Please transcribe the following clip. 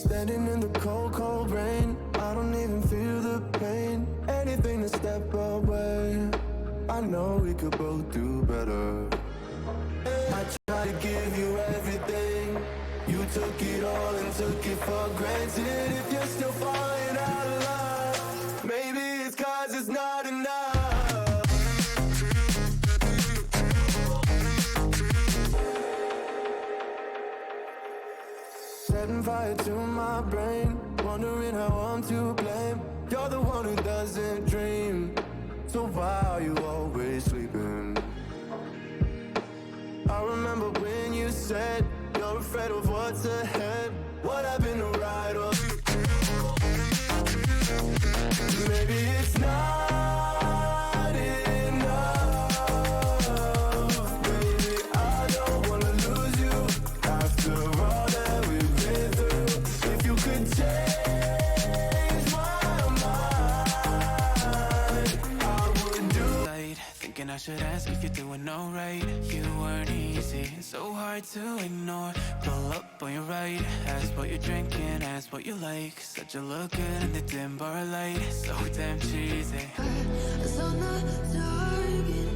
Standing in the cold, cold rain, I don't even feel the pain. Anything to step away, I know we could both do better. I tried to give you everything, you took it all and took it for granted. If you're still falling out of love, maybe it's 'cause it's not enough. Setting fire to my brain, wondering how I'm to blame. You're the one who doesn't dream, so why are you always sleeping? I remember when you said you're afraid of what's ahead. What happened to right or maybe it's not enough. Baby, I don't wanna lose you after all that we've been through. If you could change my mind, I would do. Thinking I should ask if you're doing alright. You weren't easy, so hard to ignore. Pull up on your right, ask what you're drinking, ask what you like. Said you look good in the dim bar light, so damn cheesy. It's on the target.